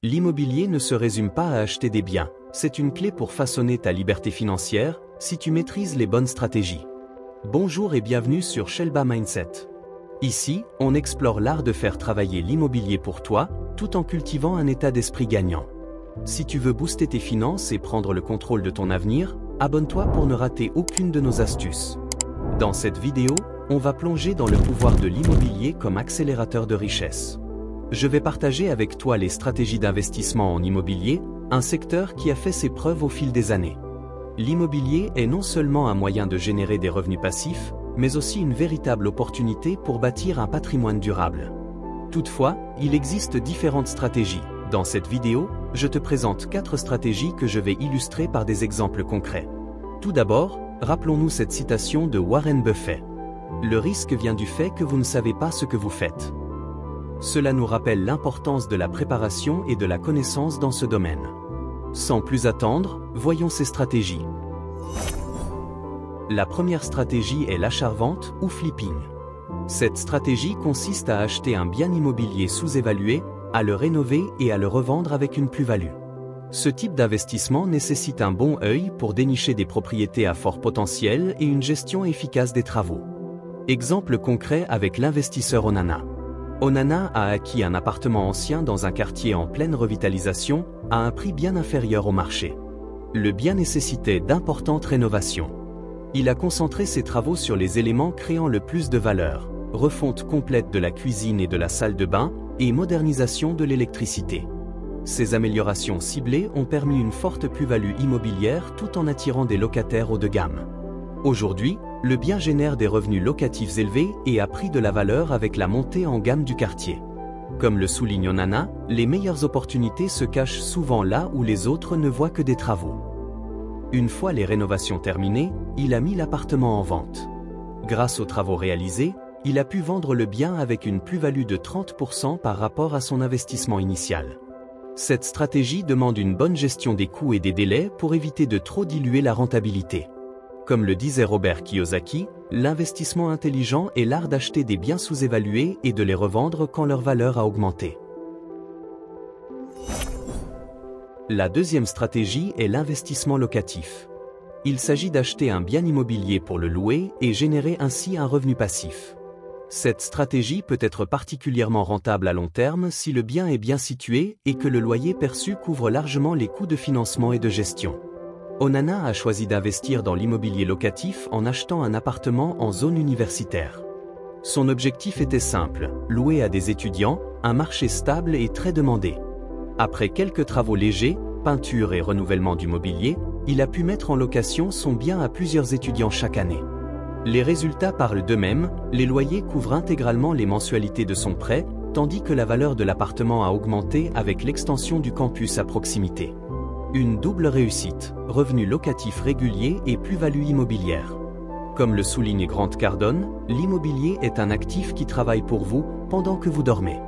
L'immobilier ne se résume pas à acheter des biens, c'est une clé pour façonner ta liberté financière, si tu maîtrises les bonnes stratégies. Bonjour et bienvenue sur Shelba Mindset. Ici, on explore l'art de faire travailler l'immobilier pour toi, tout en cultivant un état d'esprit gagnant. Si tu veux booster tes finances et prendre le contrôle de ton avenir, abonne-toi pour ne rater aucune de nos astuces. Dans cette vidéo, on va plonger dans le pouvoir de l'immobilier comme accélérateur de richesse. Je vais partager avec toi les stratégies d'investissement en immobilier, un secteur qui a fait ses preuves au fil des années. L'immobilier est non seulement un moyen de générer des revenus passifs, mais aussi une véritable opportunité pour bâtir un patrimoine durable. Toutefois, il existe différentes stratégies. Dans cette vidéo, je te présente 4 stratégies que je vais illustrer par des exemples concrets. Tout d'abord, rappelons-nous cette citation de Warren Buffett. Le risque vient du fait que vous ne savez pas ce que vous faites. Cela nous rappelle l'importance de la préparation et de la connaissance dans ce domaine. Sans plus attendre, voyons ces stratégies. La première stratégie est l'achat-revente ou flipping. Cette stratégie consiste à acheter un bien immobilier sous-évalué, à le rénover et à le revendre avec une plus-value. Ce type d'investissement nécessite un bon œil pour dénicher des propriétés à fort potentiel et une gestion efficace des travaux. Exemple concret avec l'investisseur Onana. Onana a acquis un appartement ancien dans un quartier en pleine revitalisation, à un prix bien inférieur au marché. Le bien nécessitait d'importantes rénovations. Il a concentré ses travaux sur les éléments créant le plus de valeur, refonte complète de la cuisine et de la salle de bain, et modernisation de l'électricité. Ces améliorations ciblées ont permis une forte plus-value immobilière tout en attirant des locataires haut de gamme. Aujourd'hui, le bien génère des revenus locatifs élevés et a pris de la valeur avec la montée en gamme du quartier. Comme le souligne Onana, les meilleures opportunités se cachent souvent là où les autres ne voient que des travaux. Une fois les rénovations terminées, il a mis l'appartement en vente. Grâce aux travaux réalisés, il a pu vendre le bien avec une plus-value de 30% par rapport à son investissement initial. Cette stratégie demande une bonne gestion des coûts et des délais pour éviter de trop diluer la rentabilité. Comme le disait Robert Kiyosaki, l'investissement intelligent est l'art d'acheter des biens sous-évalués et de les revendre quand leur valeur a augmenté. La deuxième stratégie est l'investissement locatif. Il s'agit d'acheter un bien immobilier pour le louer et générer ainsi un revenu passif. Cette stratégie peut être particulièrement rentable à long terme si le bien est bien situé et que le loyer perçu couvre largement les coûts de financement et de gestion. Onana a choisi d'investir dans l'immobilier locatif en achetant un appartement en zone universitaire. Son objectif était simple, louer à des étudiants, un marché stable et très demandé. Après quelques travaux légers, peinture et renouvellement du mobilier, il a pu mettre en location son bien à plusieurs étudiants chaque année. Les résultats parlent d'eux-mêmes, les loyers couvrent intégralement les mensualités de son prêt, tandis que la valeur de l'appartement a augmenté avec l'extension du campus à proximité. Une double réussite, revenu locatif régulier et plus-value immobilière. Comme le souligne Grant Cardone, l'immobilier est un actif qui travaille pour vous pendant que vous dormez.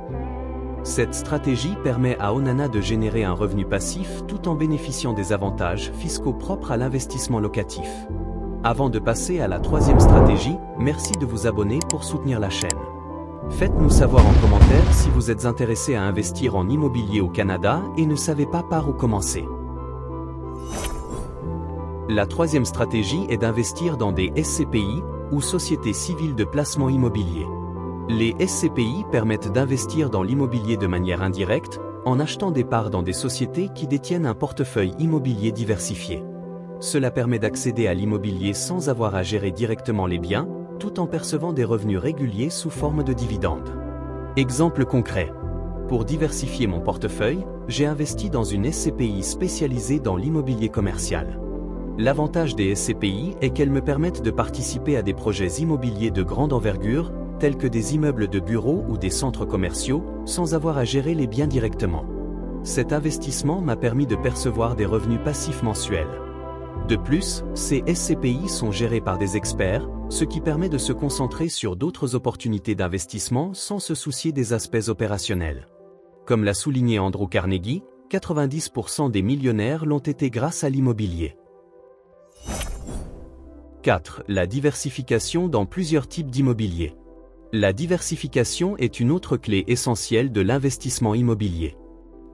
Cette stratégie permet à Onana de générer un revenu passif tout en bénéficiant des avantages fiscaux propres à l'investissement locatif. Avant de passer à la troisième stratégie, merci de vous abonner pour soutenir la chaîne. Faites-nous savoir en commentaire si vous êtes intéressé à investir en immobilier au Canada et ne savez pas par où commencer. La troisième stratégie est d'investir dans des SCPI, ou sociétés civiles de placement immobilier. Les SCPI permettent d'investir dans l'immobilier de manière indirecte, en achetant des parts dans des sociétés qui détiennent un portefeuille immobilier diversifié. Cela permet d'accéder à l'immobilier sans avoir à gérer directement les biens, tout en percevant des revenus réguliers sous forme de dividendes. Exemple concret. Pour diversifier mon portefeuille, j'ai investi dans une SCPI spécialisée dans l'immobilier commercial. L'avantage des SCPI est qu'elles me permettent de participer à des projets immobiliers de grande envergure, tels que des immeubles de bureaux ou des centres commerciaux, sans avoir à gérer les biens directement. Cet investissement m'a permis de percevoir des revenus passifs mensuels. De plus, ces SCPI sont gérés par des experts, ce qui permet de se concentrer sur d'autres opportunités d'investissement sans se soucier des aspects opérationnels. Comme l'a souligné Andrew Carnegie, 90% des millionnaires l'ont été grâce à l'immobilier. 4. La diversification dans plusieurs types d'immobilier. La diversification est une autre clé essentielle de l'investissement immobilier.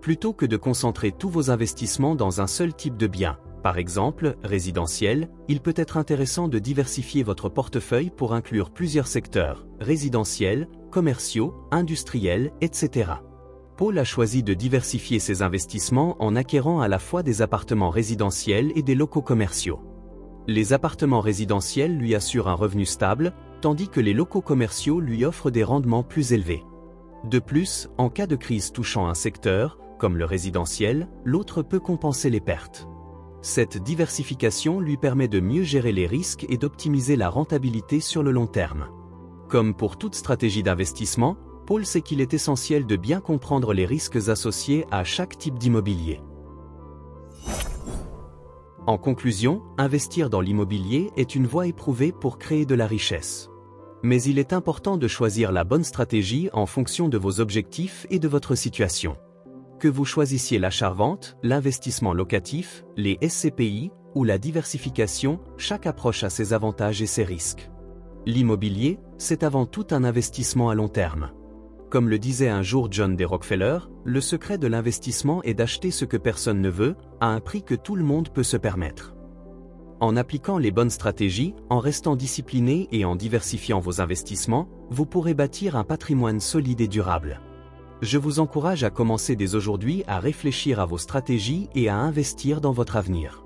Plutôt que de concentrer tous vos investissements dans un seul type de bien, par exemple, résidentiel, il peut être intéressant de diversifier votre portefeuille pour inclure plusieurs secteurs, résidentiels, commerciaux, industriels, etc. Paul a choisi de diversifier ses investissements en acquérant à la fois des appartements résidentiels et des locaux commerciaux. Les appartements résidentiels lui assurent un revenu stable, tandis que les locaux commerciaux lui offrent des rendements plus élevés. De plus, en cas de crise touchant un secteur, comme le résidentiel, l'autre peut compenser les pertes. Cette diversification lui permet de mieux gérer les risques et d'optimiser la rentabilité sur le long terme. Comme pour toute stratégie d'investissement, Paul sait qu'il est essentiel de bien comprendre les risques associés à chaque type d'immobilier. En conclusion, investir dans l'immobilier est une voie éprouvée pour créer de la richesse. Mais il est important de choisir la bonne stratégie en fonction de vos objectifs et de votre situation. Que vous choisissiez l'achat-revente, l'investissement locatif, les SCPI ou la diversification, chaque approche a ses avantages et ses risques. L'immobilier, c'est avant tout un investissement à long terme. Comme le disait un jour John D. Rockefeller, le secret de l'investissement est d'acheter ce que personne ne veut, à un prix que tout le monde peut se permettre. En appliquant les bonnes stratégies, en restant discipliné et en diversifiant vos investissements, vous pourrez bâtir un patrimoine solide et durable. Je vous encourage à commencer dès aujourd'hui à réfléchir à vos stratégies et à investir dans votre avenir.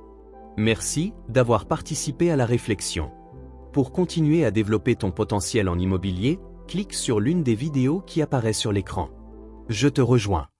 Merci d'avoir participé à la réflexion. Pour continuer à développer ton potentiel en immobilier, clique sur l'une des vidéos qui apparaît sur l'écran. Je te rejoins.